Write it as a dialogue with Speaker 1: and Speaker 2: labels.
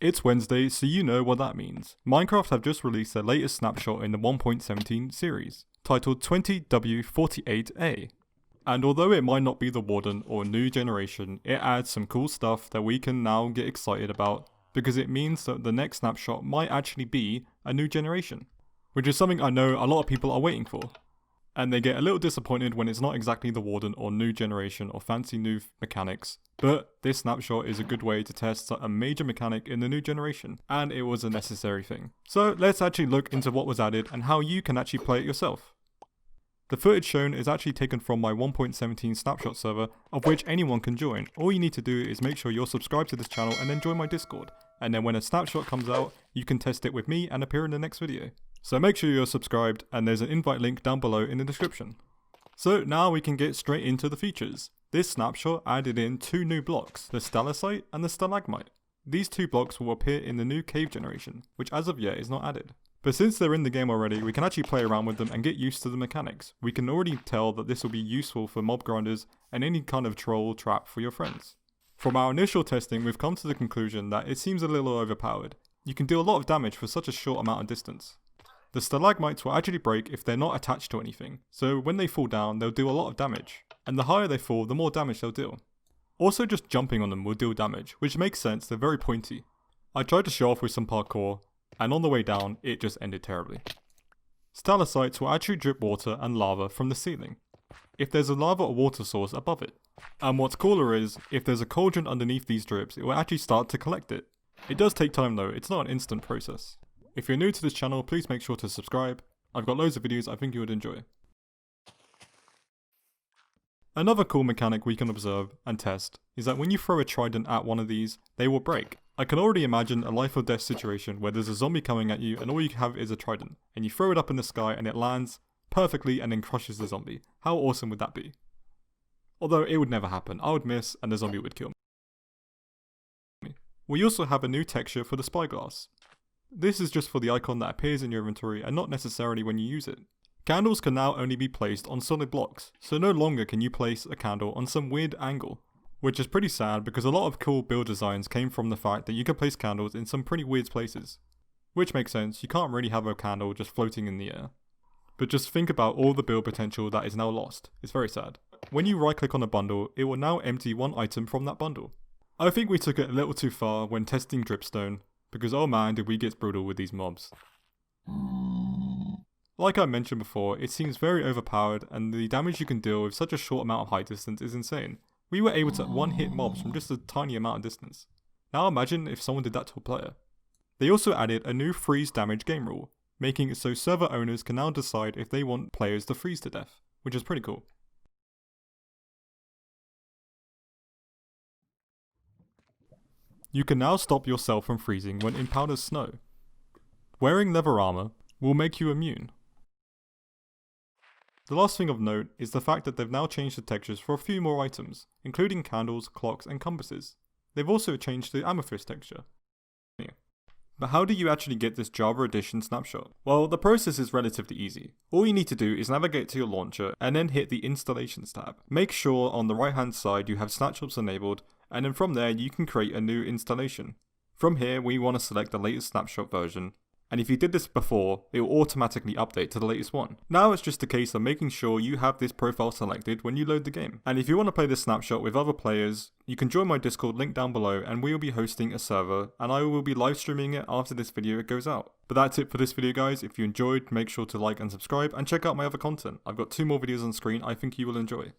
Speaker 1: It's Wednesday, so you know what that means. Minecraft have just released their latest snapshot in the 1.17 series, titled 20w48a. And although it might not be the Warden or new generation, it adds some cool stuff that we can now get excited about, because it means that the next snapshot might actually be a new generation, which is something I know a lot of people are waiting for. And they get a little disappointed when it's not exactly the Warden or new generation or fancy new mechanics, but this snapshot is a good way to test a major mechanic in the new generation, and it was a necessary thing. So let's actually look into what was added and how you can actually play it yourself. The footage shown is actually taken from my 1.17 Snapshot server, of which anyone can join. All you need to do is make sure you're subscribed to this channel and then join my Discord, and then when a snapshot comes out, you can test it with me and appear in the next video. So make sure you're subscribed, and there's an invite link down below in the description. So now we can get straight into the features. This snapshot added in two new blocks, the Stalagmite and the Stalagmite. These two blocks will appear in the new cave generation, which as of yet is not added. But since they're in the game already, we can actually play around with them and get used to the mechanics. We can already tell that this will be useful for mob grinders and any kind of troll trap for your friends. From our initial testing, we've come to the conclusion that it seems a little overpowered. You can do a lot of damage for such a short amount of distance. The stalagmites will actually break if they're not attached to anything, so when they fall down they'll do a lot of damage, and the higher they fall the more damage they'll deal. Also just jumping on them will deal damage, which makes sense, they're very pointy. I tried to show off with some parkour, and on the way down it just ended terribly. Stalagmites will actually drip water and lava from the ceiling, if there's a lava or water source above it. And what's cooler is, if there's a cauldron underneath these drips it will actually start to collect it. It does take time though, it's not an instant process. If you're new to this channel, please make sure to subscribe. I've got loads of videos I think you would enjoy. Another cool mechanic we can observe and test is that when you throw a trident at one of these, they will break. I can already imagine a life or death situation where there's a zombie coming at you and all you have is a trident, and you throw it up in the sky and it lands perfectly and then crushes the zombie. How awesome would that be? Although it would never happen, I would miss and the zombie would kill me. We also have a new texture for the SpyGlass. This is just for the icon that appears in your inventory and not necessarily when you use it. Candles can now only be placed on solid blocks, so no longer can you place a candle on some weird angle. Which is pretty sad because a lot of cool build designs came from the fact that you can place candles in some pretty weird places. Which makes sense, you can't really have a candle just floating in the air. But just think about all the build potential that is now lost, it's very sad. When you right click on a bundle, it will now empty one item from that bundle. I think we took it a little too far when testing Dripstone, because oh man did we get brutal with these mobs. Like I mentioned before, it seems very overpowered and the damage you can deal with such a short amount of height distance is insane. We were able to one-hit mobs from just a tiny amount of distance. Now imagine if someone did that to a player. They also added a new freeze damage game rule, making it so server owners can now decide if they want players to freeze to death, which is pretty cool. You can now stop yourself from freezing when in powdered snow. Wearing leather armour will make you immune. The last thing of note is the fact that they've now changed the textures for a few more items, including candles, clocks and compasses. They've also changed the amethyst texture. But how do you actually get this Java Edition snapshot? Well, the process is relatively easy. All you need to do is navigate to your launcher and then hit the Installations tab. Make sure on the right hand side you have Snapshots enabled, and then from there you can create a new installation. From here we want to select the latest snapshot version, and if you did this before, it will automatically update to the latest one. Now it's just a case of making sure you have this profile selected when you load the game. And if you want to play this snapshot with other players, you can join my Discord link down below and we will be hosting a server and I will be live streaming it after this video goes out. But that's it for this video guys. If you enjoyed, make sure to like and subscribe and check out my other content. I've got 2 more videos on screen I think you will enjoy.